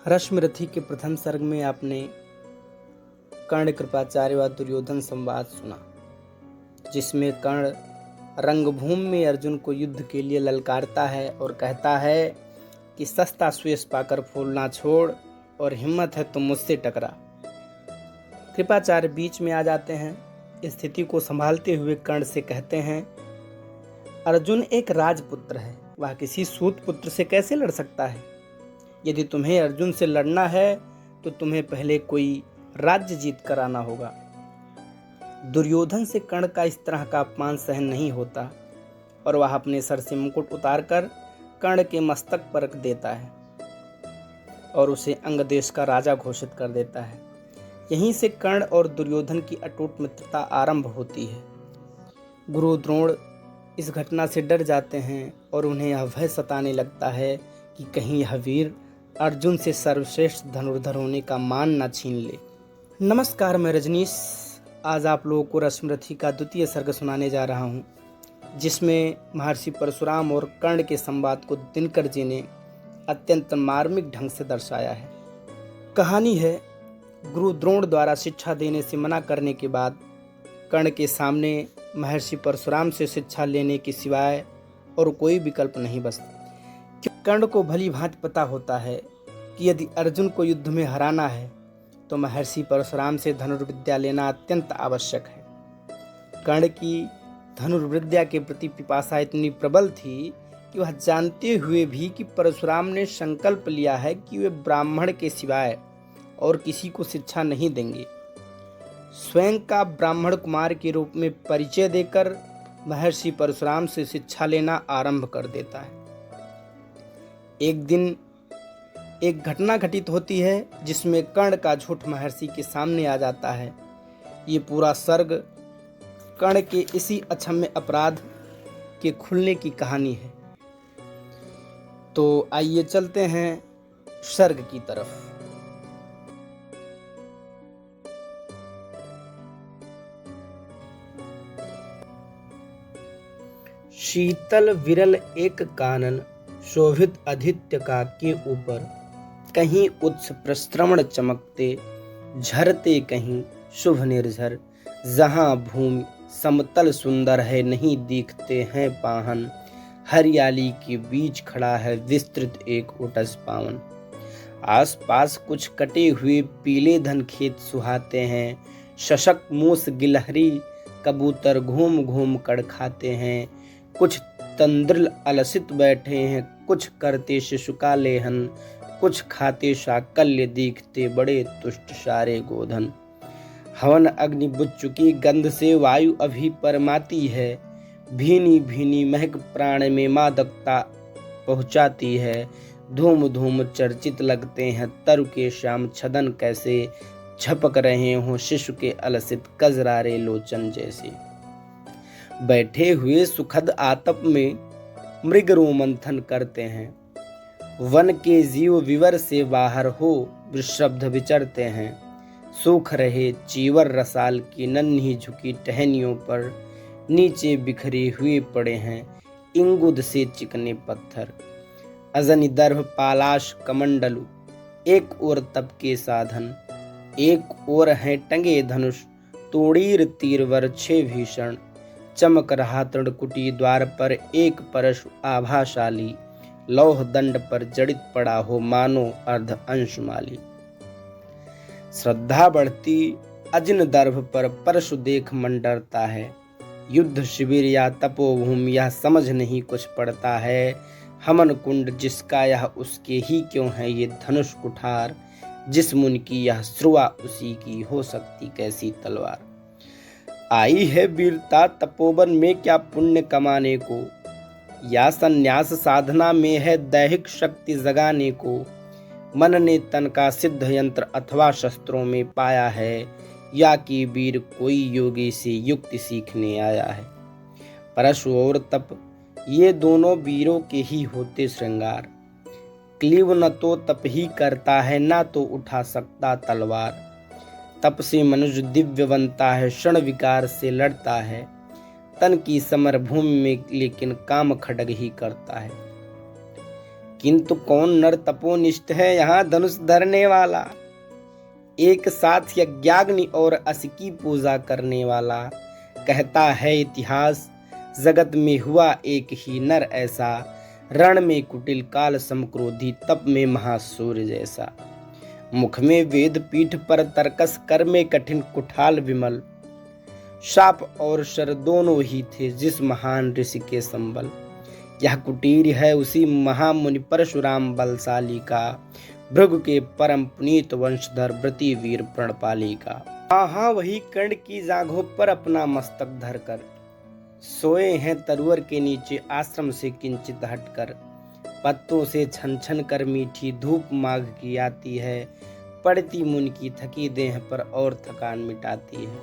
रश्मिरथी के प्रथम सर्ग में आपने कर्ण, कृपाचार्य व दुर्योधन संवाद सुना, जिसमें कर्ण रंगभूमि में अर्जुन को युद्ध के लिए ललकारता है और कहता है कि सस्ता स्वेश पाकर फूलना छोड़ और हिम्मत है तो मुझसे टकरा। कृपाचार्य बीच में आ जाते हैं। स्थिति को संभालते हुए कर्ण से कहते हैं, अर्जुन एक राजपुत्र है, वह किसी सूत पुत्र से कैसे लड़ सकता है? यदि तुम्हें अर्जुन से लड़ना है तो तुम्हें पहले कोई राज्य जीत कर आना होगा। दुर्योधन से कर्ण का इस तरह का अपमान सहन नहीं होता और वह अपने सर से मुकुट उतारकर कर्ण के मस्तक पर रख देता है और उसे अंग देश का राजा घोषित कर देता है। यहीं से कर्ण और दुर्योधन की अटूट मित्रता आरंभ होती है। गुरु द्रोण इस घटना से डर जाते हैं और उन्हें यह भय सताने लगता है कि कहीं यह वीर अर्जुन से सर्वश्रेष्ठ धनुर्धर होने का मान न छीन ले। नमस्कार, मैं रजनीश आज आप लोगों को रश्मिरथी का द्वितीय सर्ग सुनाने जा रहा हूँ, जिसमें महर्षि परशुराम और कर्ण के संवाद को दिनकर जी ने अत्यंत मार्मिक ढंग से दर्शाया है। कहानी है, गुरु द्रोण द्वारा शिक्षा देने से मना करने के बाद कर्ण के सामने महर्षि परशुराम से शिक्षा लेने के सिवाय और कोई विकल्प नहीं बचता। कर्ण को भली भांति पता होता है कि यदि अर्जुन को युद्ध में हराना है तो महर्षि परशुराम से धनुर्विद्या लेना अत्यंत आवश्यक है। कर्ण की धनुर्विद्या के प्रति पिपासा इतनी प्रबल थी कि वह जानते हुए भी कि परशुराम ने संकल्प लिया है कि वे ब्राह्मण के सिवाय और किसी को शिक्षा नहीं देंगे, स्वयं का ब्राह्मण कुमार के रूप में परिचय देकर महर्षि परशुराम से शिक्षा लेना आरंभ कर देता है। एक दिन एक घटना घटित होती है जिसमें कर्ण का झूठ महर्षि के सामने आ जाता है। ये पूरा सर्ग कर्ण के इसी अक्षम्य अपराध के खुलने की कहानी है। तो आइए चलते हैं सर्ग की तरफ। शीतल विरल एक कानन शोभित आदित्य का के ऊपर, कहीं उच्च प्रस्रवण चमकते झरते कहीं शुभ निर्झर, जहां भूमि समतल सुंदर है नहीं दिखते हैं पाहन, हरियाली के बीच खड़ा है विस्तृत एक ओटस पावन। आसपास कुछ कटे हुए पीले धन खेत सुहाते हैं, शशक मूस गिलहरी कबूतर घूम घूम कर खाते हैं, कुछ तंद्रिल अलसित बैठे हैं, कुछ करते शिशु का लेहन, कुछ खाते शाकल्य दिखते बड़े तुष्ट सारे गोधन। हवन अग्नि बुझ चुकी गंध से वायु अभी परमाती है, भीनी भीनी महक प्राण में मादकता पहुंचाती है, धूम धूम चर्चित लगते हैं तरु के श्याम छदन, कैसे झपक रहे हों शिशु के अलसित कजरारे लोचन जैसे। बैठे हुए सुखद आतप में मृग रोमंथन करते हैं, वन के जीव विवर से बाहर हो वृषभ विचरते हैं, सूख रहे चीवर रसाल की नन्ही झुकी टहनियों पर नीचे बिखरे हुए पड़े हैं इंगुद से चिकने पत्थर। अजनि दर्भ पालाश कमंडलु, एक ओर तप के साधन, एक ओर हैं टंगे धनुष, तोड़ीर तीर वर्छे भीषण, चमक रहा तृणकुटी द्वार पर एक परशु आभाशाली, लौह दंड पर जड़ित पड़ा हो मानो अर्ध अंशमाली। श्रद्धा बढ़ती अजिन दर्भ पर परशु देख मन डरता है, युद्ध शिविर या तपोभूमि यह समझ नहीं कुछ पड़ता है, हमन कुंड जिसका यह उसके ही क्यों है ये धनुष कुठार, जिस मुन की यह श्रुआ उसी की हो सकती कैसी तलवार। आई है वीरता तपोवन में क्या पुण्य कमाने को, या संन्यास साधना में है दैहिक शक्ति जगाने को, मन ने तन का सिद्ध यंत्र अथवा शस्त्रों में पाया है, या कि वीर कोई योगी से युक्ति सीखने आया है। परशु और तप ये दोनों वीरों के ही होते श्रृंगार, क्लीव न तो तप ही करता है ना तो उठा सकता तलवार, तप से मनुष्य दिव्य बनता है क्षण विकार से लड़ता है, तन की समर भूमि में लेकिन काम खड्ग ही करता है। किंतु कौन नर तपोनिष्ठ है यहाँ धनुष धरने वाला, एक साथ यज्ञाग्नि और अस की पूजा करने वाला। कहता है इतिहास जगत में हुआ एक ही नर ऐसा, रण में कुटिल काल समक्रोधी, तप में महासूर्य जैसा। मुख में वेद पीठ पर तर्कस, कर में कठिन कुठाल विमल, शाप और शर दोनों ही थे जिस महान ऋषि के संबल। यह कुटीर है उसी महामुनि परशुराम बलशाली का, भृगु के परम पुनीत वंशधर व्रती वीर प्रणपाली का। हाँ वही कर्ण की जांघों पर अपना मस्तक धरकर, सोए हैं तरुवर के नीचे आश्रम से किंचित हटकर। पत्तों से छन छन कर मीठी धूप माघ की आती है, पड़ती मुन की थकी देह पर और थकान मिटाती है।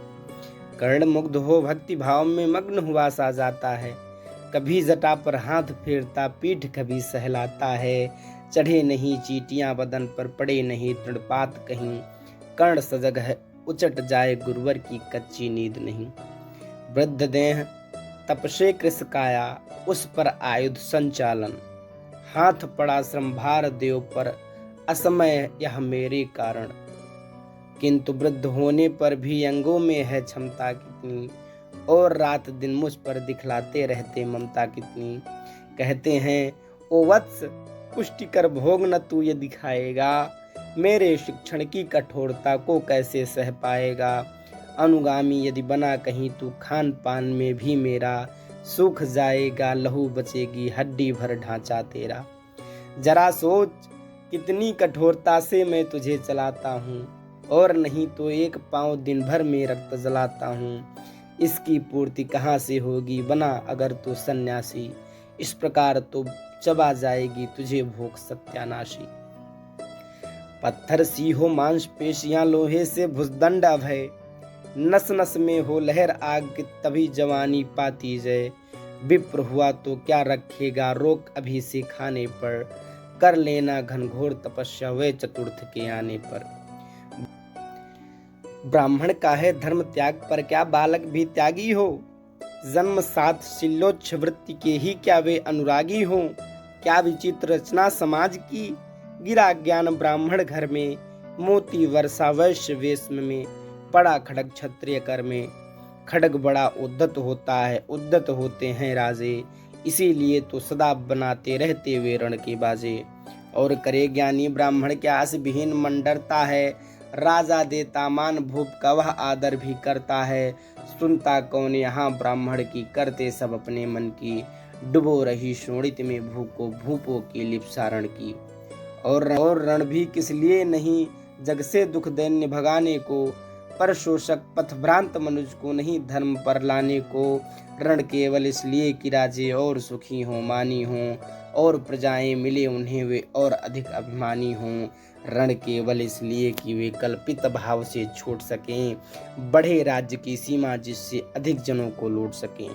कर्ण मुग्ध हो भक्ति भाव में मग्न हुआ सा जाता है, कभी जटा पर हाथ फेरता पीठ कभी सहलाता है। चढ़े नहीं चीटियां बदन पर, पड़े नहीं तृणपात कहीं, कर्ण सजग है उचट जाए गुरुवर की कच्ची नींद नहीं। वृद्ध देह तपसे कृष काया, उस पर आयुध संचालन, हाथ पड़ा श्रम भार देव पर, असमय यह मेरे कारण। किंतु वृद्ध होने पर भी अंगों में है क्षमता कितनी, और रात दिन मुझ पर दिखलाते रहते ममता कितनी। कहते हैं ओ वत्स पुष्टि कर भोग न तू ये दिखाएगा, मेरे शिक्षण की कठोरता को कैसे सह पाएगा। अनुगामी यदि बना कहीं तू, खान पान में भी मेरा सूख जाएगा, लहू बचेगी हड्डी भर ढांचा तेरा। जरा सोच कितनी कठोरता से मैं तुझे चलाता हूँ, और नहीं तो एक पाँव दिन भर में रक्त जलाता हूँ। इसकी पूर्ति कहाँ से होगी बना अगर तू सन्यासी, इस प्रकार तो चबा जाएगी तुझे भूख सत्यानाशी। पत्थर सी हो मांसपेशियां लोहे से भुजदंड अभय, नस नस में हो लहर आग की तभी जवानी पाती जय। विप्र हुआ तो क्या रखेगा रोक अभी से खाने पर, कर लेना घनघोर तपस्या वे चतुर्थ के आने पर। ब्राह्मण का है धर्म त्याग पर, क्या बालक भी त्यागी हो। जन्म साथ शिल्लोच्छ वृत्ति के ही क्या वे अनुरागी हो। क्या विचित्र रचना समाज की, गिरा ज्ञान ब्राह्मण घर में, मोती वर्षा वैश्य वेश में, पड़ा खड़ग क्षत्रिय कर में। खड़ग बड़ा उद्धत होता है, उद्धत होते हैं राजे, इसीलिए तो सदा बनाते रहते वे रण के बाजे। और करे ज्ञानी ब्राह्मण क्या आस विहीन मन डरता है, राजा देता मान भूप का वह आदर भी करता है। सुनता कौन यहाँ ब्राह्मण की, करते सब अपने मन की, डुबो रही शोणित में भूको भूपो की लिप्सारण की। और रण भी किस लिए नहीं, जग से दुख दैन्य भगाने को, पर शोषक पथभ्रांत मनुज को नहीं धर्म पर लाने को। रण केवल इसलिए कि राजे और सुखी हों मानी हों, और प्रजाएं मिले उन्हें वे और अधिक अभिमानी हों। रण केवल इसलिए कि वे कल्पित भाव से छूट सकें, बढ़े राज्य की सीमा जिससे अधिक जनों को लूट सकें।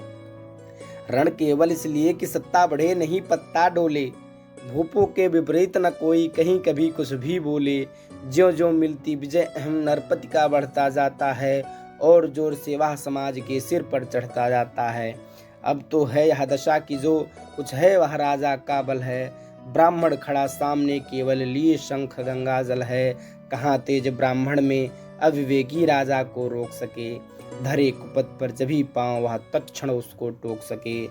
रण केवल इसलिए कि सत्ता बढ़े नहीं पत्ता डोले, भूपों के विपरीत न कोई कहीं कभी कुछ भी बोले। ज्यों ज्यों मिलती विजय अहम नरपति का बढ़ता जाता है, और जोर से वह समाज के सिर पर चढ़ता जाता है। अब तो है यह दशा कि जो कुछ है वह राजा का बल है। ब्राह्मण खड़ा सामने केवल लिए शंख गंगा जल है, कहाँ तेज ब्राह्मण में अविवेकी राजा को रोक सके। धरे कुपथ पर जभी पांव वह तत्क्षण उसको टोक सके।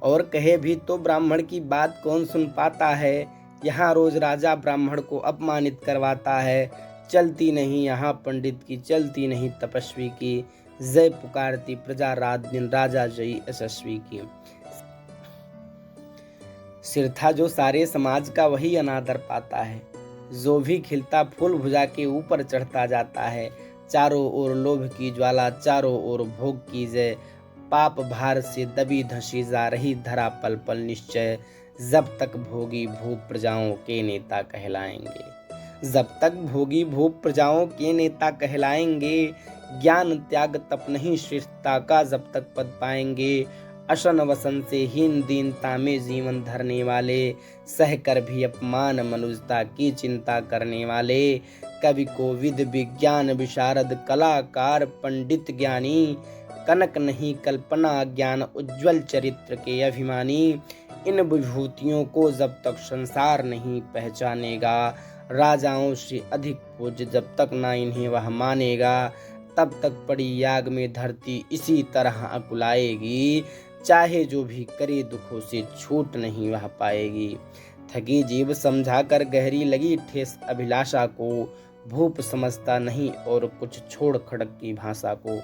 और कहे भी तो ब्राह्मण की बात कौन सुन पाता है, यहाँ रोज राजा ब्राह्मण को अपमानित करवाता है। चलती नहीं यहाँ पंडित की, चलती नहीं तपस्वी की, जय पुकारती प्रजा रात दिन राजा जयी यशस्वी की। सिर था जो सारे समाज का वही अनादर पाता है, जो भी खिलता फूल भुजा के ऊपर चढ़ता जाता है। चारों ओर लोभ की ज्वाला, चारों ओर भोग की जय, पाप भार से दबी धसी जा रही धरा पल पल निश्चय। जब तक भोगी भूप प्रजाओं के नेता कहलाएंगे, जब तक भोगी भूप प्रजाओं के नेता कहलाएंगे। ज्ञान त्याग तप नहीं श्रेष्ठता का जब तक पद पाएंगे। अशन वसन से हीन दीनता में जीवन धरने वाले, सह कर भी अपमान मनुष्यता की चिंता करने वाले। कवि कोविद विज्ञान विशारद कलाकार पंडित ज्ञानी, कनक नहीं कल्पना ज्ञान उज्ज्वल चरित्र के अभिमानी। इन विभूतियों को जब तक संसार नहीं पहचानेगा, राजाओं से अधिक पूज्य जब तक ना इन्हें वह मानेगा, तब तक पड़ी याग में धरती इसी तरह अकुलाएगी। चाहे जो भी करे दुखों से छूट नहीं वह पाएगी। थकी जीव समझाकर गहरी लगी ठेस अभिलाषा को, भूप समझता नहीं और कुछ छोड़ खड़क की भाषा को।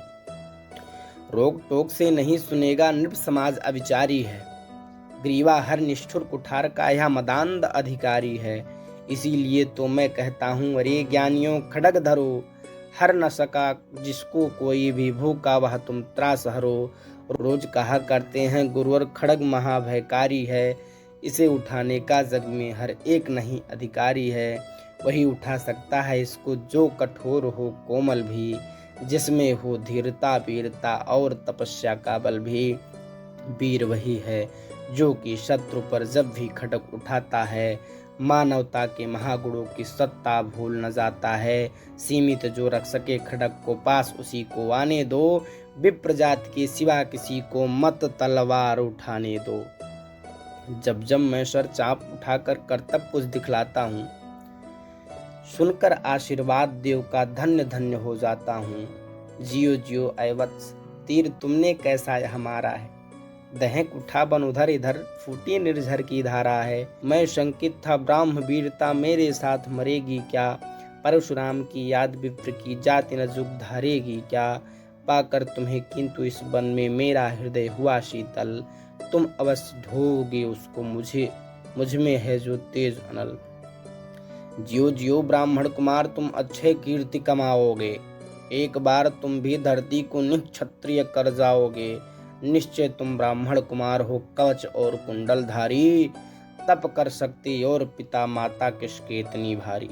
रोक टोक से नहीं सुनेगा नृप समाज अविचारी है, ग्रीवा हर निष्ठुर कुठार का यह मदांध अधिकारी है। इसीलिए तो मैं कहता हूँ अरे ज्ञानियों खड्ग धरो, हर न सका जिसको कोई भी भूखा वह तुम त्रास हरो। रोज कहा करते हैं गुरुवर खड्ग महाभयकारी है, इसे उठाने का जग में हर एक नहीं अधिकारी है। वही उठा सकता है इसको जो कठोर हो कोमल भी, जिसमें हो धीरता वीरता और तपस्या का बल भी। वीर वही है जो कि शत्रु पर जब भी खड्ग उठाता है, मानवता के महागुणों की सत्ता भूल न जाता है। सीमित जो रख सके खड्ग को पास उसी को आने दो, विप्र जाति के सिवा किसी को मत तलवार उठाने दो। जब जब मैं सर चाप उठाकर कर्तव्य कुछ दिखलाता हूँ, सुनकर आशीर्वाद देव का धन्य धन्य हो जाता हूँ। जियो जियो ऐ वत्स, तीर तुमने कैसा हमारा है, दहक उठा बन उधर इधर फूटी निर्झर की धारा है। मैं शंकित था ब्राह्म वीरता मेरे साथ मरेगी क्या, परशुराम की याद विप्र की जाति न जुग धारेगी क्या। पाकर तुम्हें किंतु इस वन में मेरा हृदय हुआ शीतल, तुम अवश्य ढोगे उसको मुझ में है जो तेज अनल। जियो जियो ब्राह्मण कुमार तुम अच्छे कीर्ति कमाओगे, एक बार तुम भी धरती को निक्षत्रिय कर जाओगे। निश्चय तुम ब्राह्मण कुमार हो कवच और कुंडल धारी, तप कर सकते और पिता माता किसके इतनी भारी।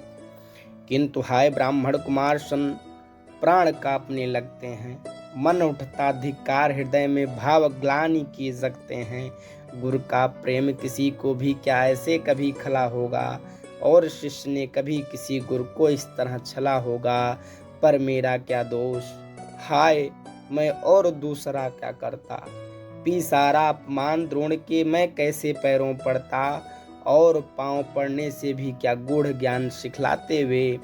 किंतु हाय ब्राह्मण कुमार सन प्राण कांपने लगते हैं, मन उठता धिक्कार हृदय में भाव ग्लानि किए जगते हैं। गुरु का प्रेम किसी को भी क्या ऐसे कभी खला होगा, और शिष्य ने कभी किसी गुरु को इस तरह छला होगा। पर मेरा क्या दोष, हाय मैं और दूसरा क्या करता, पी सारा अपमान द्रोण के मैं कैसे पैरों पड़ता। और पांव पड़ने से भी क्या गूढ़ ज्ञान सिखलाते वे,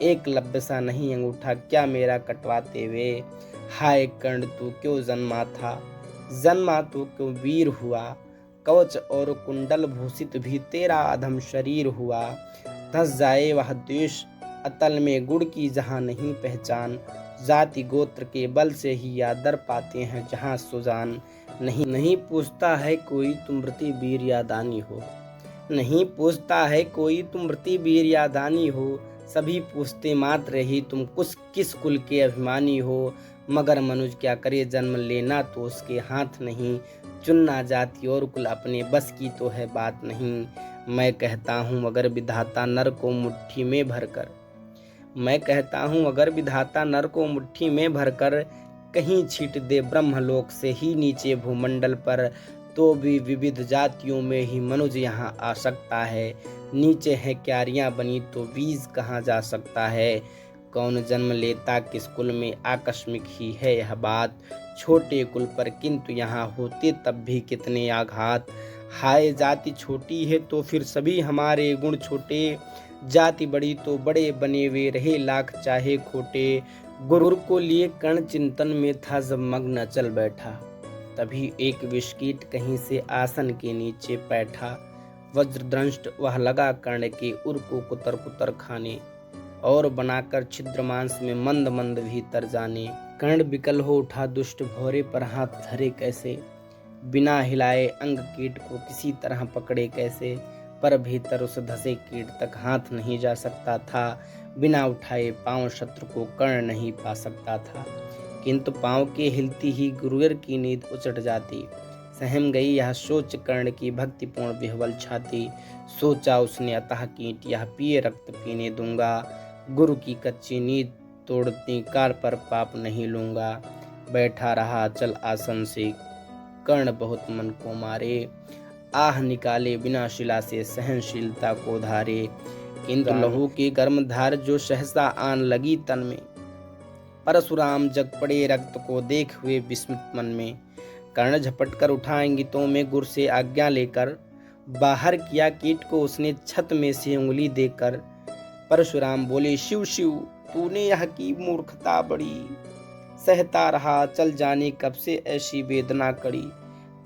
एक लब्ध सा नहीं अंगूठा क्या मेरा कटवाते वे। हाय कर्ण तू क्यों जन्मा तू क्यों वीर हुआ, कवच और कुंडल भूषित भी तेरा अधम शरीर हुआ। धस जाए वह द्वेष अतल में गुड़ की जहाँ नहीं पहचान, जाति गोत्र के बल से ही आदर पाते हैं जहाँ सुजान। नहीं पूछता है कोई तुम मृति वीर या दानी हो, नहीं पूछता है कोई तुम मृति वीर या दानी हो। सभी पूछते मात्र ही तुम किस कुल के अभिमानी हो। मगर मनुज क्या करे जन्म लेना तो उसके हाथ नहीं, चुनना जाति और कुल अपने बस की तो है बात नहीं। मैं कहता हूँ अगर विधाता नर को मुट्ठी में भरकर, मैं कहता हूँ अगर विधाता नर को मुट्ठी में भरकर कहीं छीट दे ब्रह्मलोक से ही नीचे भूमंडल पर, तो भी विविध जातियों में ही मनुज यहाँ आ सकता है। नीचे है क्यारियाँ बनी तो बीज कहाँ जा सकता है। कौन जन्म लेता किस कुल में आकस्मिक ही है यह बात, छोटे कुल पर किंतु यहाँ होते तब भी कितने आघात। हाय जाति छोटी है तो फिर सभी हमारे गुण छोटे, जाति बड़ी तो बड़े बने वे रहे लाख चाहे खोटे। गुरु को लिए कर्ण चिंतन में था जब मग्न चल बैठा, तभी एक विषकीट कहीं से आसन के नीचे बैठा। वज्रदंष्ट वह लगा कर्ण के उर को कुतर कुतर खाने, और बनाकर छिद्र मांस में मंद मंद भीतर जाने। कर्ण विकल हो उठा दुष्ट भौरे पर हाथ धरे कैसे, बिना हिलाए अंग कीट को किसी तरह पकड़े कैसे। पर भीतर उस धसे कीट तक हाथ नहीं जा सकता था, बिना उठाए पांव शत्रु को कर्ण नहीं पा सकता था। किंतु पांव के हिलती ही गुरुवर की नींद उचट जाती। सहम गई यह सोच कर्ण की भक्तिपूर्ण विह्वल छाती। सोचा उसने अतः कीट यह पिए रक्त पीने दूंगा, गुरु की कच्ची नींद तोड़ती कार पर पाप नहीं लूंगा। बैठा रहा चल आसन से कर्ण बहुत मन को मारे, आह निकाले बिना शिला से सहनशीलता को धारे। किंतु लहू की गर्म धार जो सहसा आन लगी तन में, परशुराम जग पड़े रक्त को देख हुए विस्मित मन में। कर्ण झपट कर उठाएंगी तो मैं गुरु से आज्ञा लेकर, बाहर किया कीट को उसने छत में से उंगली देकर। परशुराम बोले, शिव शिव, तूने यह की मूर्खता बड़ी। सहता रहा चल जाने कब से ऐसी वेदना कड़ी।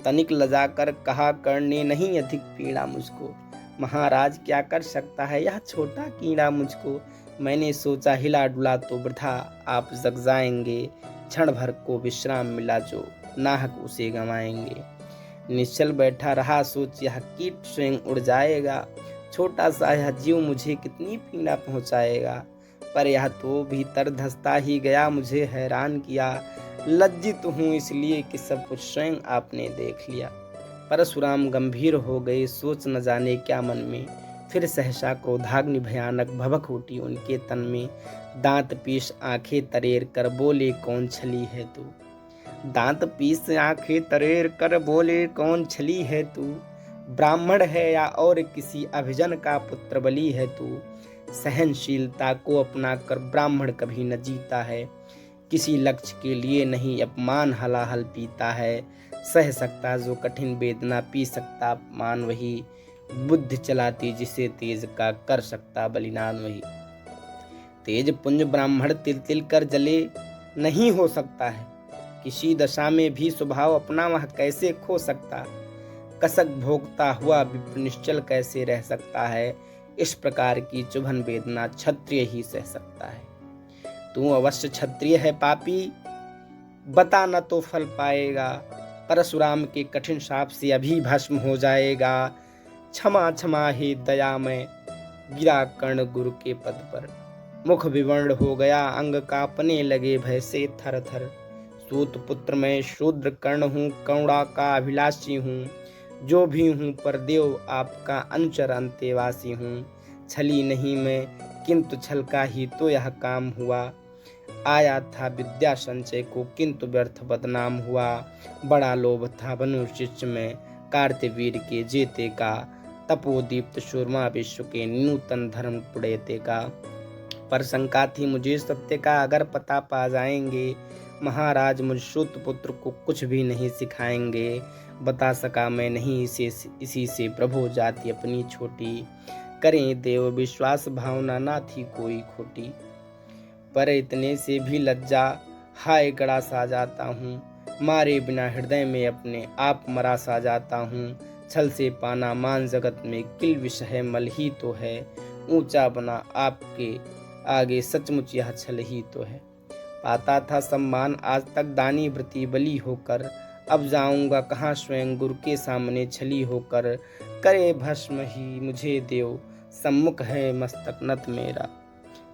तनिक लजाकर कहा, करने नहीं अधिक पीड़ा मुझको। महाराज क्या कर सकता है यह छोटा कीड़ा मुझको। मैंने सोचा हिला डुला तो वृथा आप जग जाएंगे। क्षण भर को विश्राम मिला जो नाहक उसे गंवाएंगे। निश्चल बैठा रहा सोच यह कीट स्वयं उड़ जाएगा। छोटा सा यह जीव मुझे कितनी पीड़ा पहुंचाएगा। पर यह तो भीतर धंसता ही गया, मुझे हैरान किया। लज्जित हूँ इसलिए कि सब कुछ स्वयं आपने देख लिया। परशुराम गंभीर हो गए, सोच न जाने क्या मन में। फिर सहसा क्रोधाग्नि भयानक भभक उठी उनके तन में। दांत पीस आंखें तरेर कर बोले, कौन छली है तू। दांत पीस आंखें तरेर कर बोले, कौन छली है तू। ब्राह्मण है या और किसी अभिजन का पुत्र बलि है तू। सहनशीलता को अपना कर ब्राह्मण कभी न जीता है। किसी लक्ष्य के लिए नहीं अपमान हलाहल पीता है। सह सकता जो कठिन वेदना, पी सकता अपमान वही। बुद्धि चलाती जिसे तेज का, कर सकता बलिदान वही। तेज पुंज ब्राह्मण तिल तिल कर जले नहीं हो सकता है। किसी दशा में भी स्वभाव अपना वह कैसे खो सकता। कसक भोगता हुआ विप्र निश्चल कैसे रह सकता है। इस प्रकार की चुभन वेदना क्षत्रिय ही सह सकता है। तू अवश्य क्षत्रिय है पापी, बता न तो फल पाएगा। परशुराम के कठिन शाप से अभी भस्म हो जाएगा। क्षमा क्षमा हे दया में गिरा कर्ण गुरु के पद पर। मुख विवर्ण हो गया, अंग कांपने लगे भय से थर थर। सूत पुत्र मैं शूद्र कर्ण हूँ, करुणा का अभिलाषी हूँ। जो भी हूँ पर देव आपका अनुचर अंतेवासी हूँ। छली नहीं मैं किंतु छल का ही तो यह काम हुआ। आया था विद्या संचय को किंतु व्यर्थ बदनाम हुआ। बड़ा लोभ था बनु शिष्य में कार्तवीर के जेते का। तपोदीप्त शूरमा विश्व के नूतन धर्म पुड़ेते का। पर शंका थी मुझे सत्य का, अगर पता पा जाएंगे महाराज मुझ सूत पुत्र को कुछ भी नहीं सिखाएंगे। बता सका मैं नहीं इसी से प्रभु जाति अपनी छोटी। करें देव विश्वास भावना ना थी कोई खोटी। पर इतने से भी लज्जा हाय गड़ा सा जाता हूँ। मारे बिना हृदय में अपने आप मरा सा जाता हूँ। छल से पाना मान जगत में किल विषय मल ही तो है। ऊंचा बना आपके आगे सचमुच यह छल ही तो है। पाता था सम्मान आज तक दानी व्रती बली होकर। अब जाऊंगा कहाँ स्वयं गुरु के सामने छली होकर। करे भस्म ही मुझे देव सम्मुख है मस्तक नत मेरा।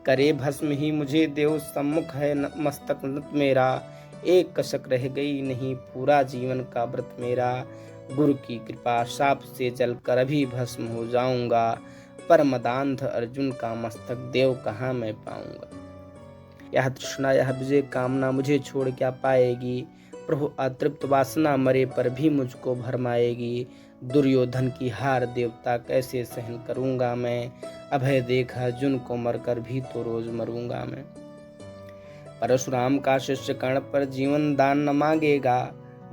करे भस्म ही मुझे देव सम्मुख है मस्तक नत मेरा। एक कसक रह गई नहीं पूरा जीवन का व्रत मेरा। गुरु की कृपा शाप से जलकर अभी भस्म हो जाऊंगा। पर मदांध अर्जुन का मस्तक देव कहाँ मैं पाऊंगा। यह तृष्णा यह विजय कामना मुझे छोड़ क्या पाएगी। प्रभु अतृप्त वासना मरे पर भी मुझको भरमाएगी। दुर्योधन की हार देवता कैसे सहन करूंगा मैं। अभय देख अर्जुन को मरकर भी तो रोज मरूंगा मैं। परशुराम का शिष्य कर्ण पर जीवन दान न मांगेगा।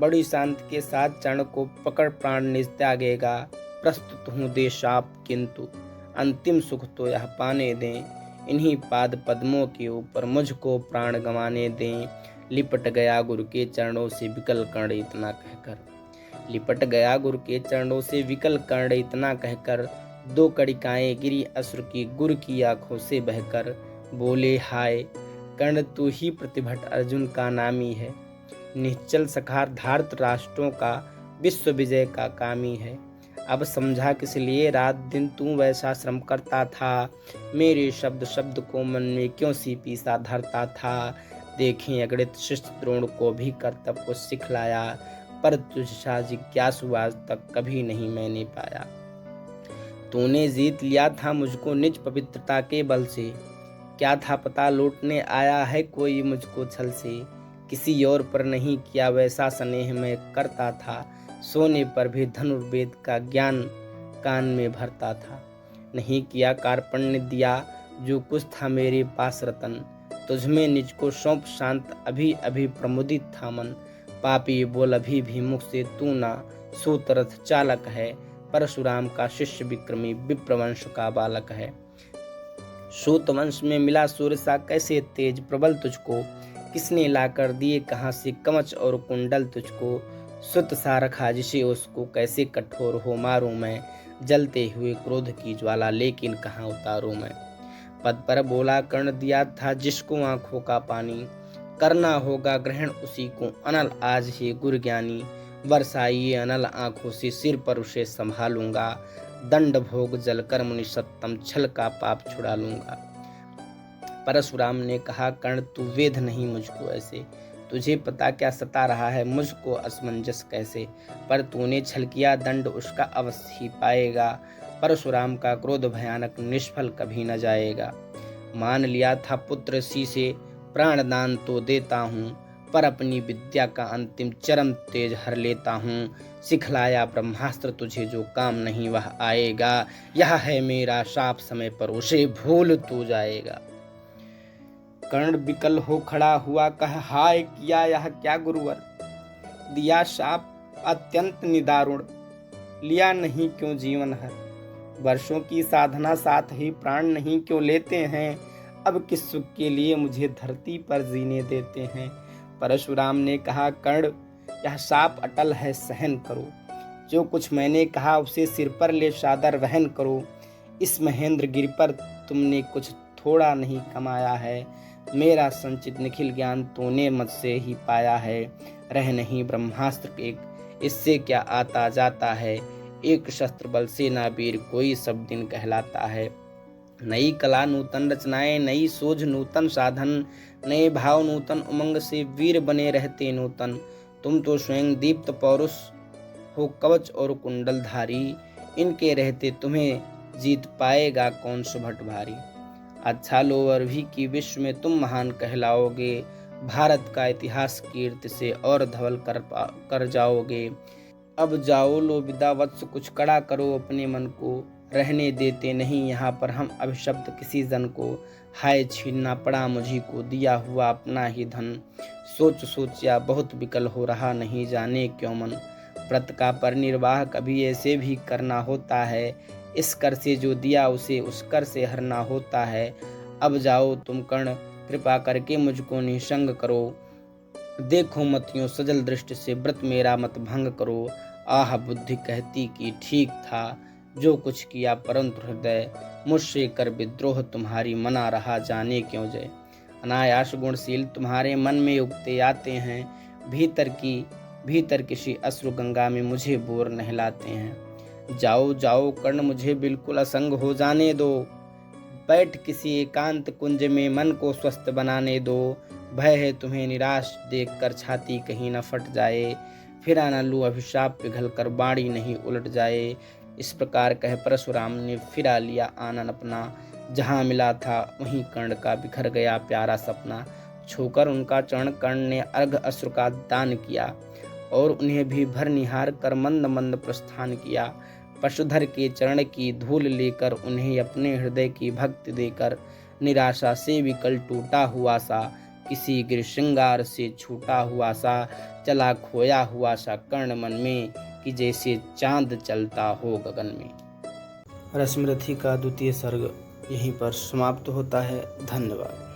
बड़ी शांति के साथ चरण को पकड़ प्राण निज त्यागेगा। प्रस्तुत हूँ दे शाप किंतु अंतिम सुख तो यह पाने दें। इन्हीं पाद पद्मों के ऊपर मुझको प्राण गंवाने दें। लिपट गया गुरु के चरणों से विकल कर्ण इतना कहकर। लिपट गया गुरु के चरणों से विकल कर्ण इतना कहकर। दो कड़िकाएं गिरी असुर की गुरु की आंखों से बहकर। बोले हाय कर्ण तू ही प्रतिभट अर्जुन का नामी है। निश्चल सखार धार्त राष्ट्रों का विश्व विजय का कामी है। अब समझा किस लिए रात दिन तू वैसा श्रम करता था। मेरे शब्द शब्द को मन में क्यों सी पीसा धरता था। देखें अगणित शिष्य द्रोण को भी कर्तव्य को सिखलाया। पर तुझसा जिज्ञासु आज तक कभी नहीं मैंने पाया। तूने जीत लिया था मुझको निज पवित्रता के बल से। क्या था पता लौटने आया है कोई मुझको छल से। किसी और पर नहीं किया वैसा स्नेह मैं करता था। सोने पर भी धनुर्वेद का ज्ञान कान में भरता था। नहीं किया कार्पण्य दिया जो कुछ था मेरे पास रतन। तुझमें निज को सौंप शांत अभी अभी प्रमुदित था मन। पापी बोल अभी भी मुख से तू ना सूत रथ चालक है। परशुराम का शिष्य विक्रमी विप्रवंश का बालक है। सूत वंश में मिला सूर्य सा कैसे तेज प्रबल तुझको, किसने लाकर दिए कहाँ से कवच और कुंडल तुझको। सुत सा रखा जिसे उसको, कैसे कठोर हो मारूं मैं, जलते हुए क्रोध की ज्वाला लेकिन कहाँ उतारूं मैं। पद पर बोला कर्ण दिया था जिसको आंखों का पानी, करना होगा ग्रहण उसी को अनल आज ही गुर ज्ञानी। बरसाइए अनल आंखों से सिर पर उसे संभालूंगा, दंड भोग जलकर मुनि सत्तम छल का पाप छुड़ा लूंगा। परशुराम ने कहा कर्ण तू वेद नहीं मुझको ऐसे, तुझे पता क्या सता रहा है मुझको असमंजस कैसे। पर तूने छल किया दंड उसका अवश्य ही पाएगा, परशुराम का क्रोध भयानक निष्फल कभी न जाएगा। मान लिया था पुत्र सी से प्राण दान तो देता हूँ, पर अपनी विद्या का अंतिम चरम तेज हर लेता हूँ। सिखलाया ब्रह्मास्त्र तुझे जो काम नहीं वह आएगा, यह है मेरा शाप समय पर उसे भूल तू जाएगा। कर्ण विकल हो खड़ा हुआ कह हाय किया यह क्या गुरुवर, दिया शाप अत्यंत निदारुण, लिया नहीं क्यों जीवन हर। वर्षों की साधना साथ ही प्राण नहीं क्यों लेते हैं, अब किस सुख के लिए मुझे धरती पर जीने देते हैं। परशुराम ने कहा कर्ण यह शाप अटल है सहन करो, जो कुछ मैंने कहा उसे सिर पर ले सादर वहन करो। इस महेंद्र गिरि पर तुमने कुछ थोड़ा नहीं कमाया है, मेरा संचित निखिल ज्ञान तूने मुझसे ही पाया है। रह नहीं ब्रह्मास्त्र एक, इससे क्या आता जाता है, एक शस्त्र बल से ना वीर कोई सब दिन कहलाता है। नई कला नूतन रचनाएं, नई सोझ नूतन साधन, नए भाव नूतन उमंग से वीर बने रहते नूतन। तुम तो स्वयं दीप्त पौरुष हो कवच और कुंडल धारी, इनके रहते तुम्हें जीत पाएगा कौन सुभट भारी। अच्छा लो और भी कि विश्व में तुम महान कहलाओगे, भारत का इतिहास कीर्ति से और धवल कर जाओगे। अब जाओ लो विदा वत्स कुछ कड़ा करो अपने मन को, रहने देते नहीं यहाँ पर हम अभिशप्त किसी जन को। हाय छीनना पड़ा मुझी को दिया हुआ अपना ही धन, सोच सोचिया बहुत विकल हो रहा नहीं जाने क्यों मन। व्रत का परिनिर्वाह कभी ऐसे भी करना होता है, इस कर से जो दिया उसे उस कर से हरना होता है। अब जाओ तुम कर्ण कृपा करके मुझको निसंग करो, देखो मतियों सजल दृष्टि से व्रत मेरा मत भंग करो। आह बुद्धि कहती कि ठीक था जो कुछ किया, परंतु हृदय मुझसे कर विद्रोह तुम्हारी मना रहा जाने क्यों जय। अनायास गुणशील तुम्हारे मन में उगते आते हैं, भीतर किसी अश्रु गंगा में मुझे बोर नहलाते हैं। जाओ जाओ कर्ण मुझे बिल्कुल असंग हो जाने दो, बैठ किसी एकांत कुंज में मन को स्वस्थ बनाने दो। भय है तुम्हें निराश देखकर छाती कहीं न फट जाए, फिर न लू अभिशाप पिघल कर बाड़ी नहीं उलट जाए। इस प्रकार कह परशुराम ने फिरा लिया आनन अपना, जहाँ मिला था वहीं कर्ण का बिखर गया प्यारा सपना। छूकर उनका चरण कर्ण ने अर्घ अश्रु का दान किया, और उन्हें भी भर निहार कर मंद मंद प्रस्थान किया। पशुधर के चरण की धूल लेकर उन्हें अपने हृदय की भक्ति देकर, निराशा से विकल टूटा हुआ सा, किसी गिर श्रृंगार से छूटा हुआ सा, चला खोया हुआ सा कर्ण मन में, कि जैसे चांद चलता हो गगन में। रश्मिरथी का द्वितीय सर्ग यहीं पर समाप्त होता है। धन्यवाद।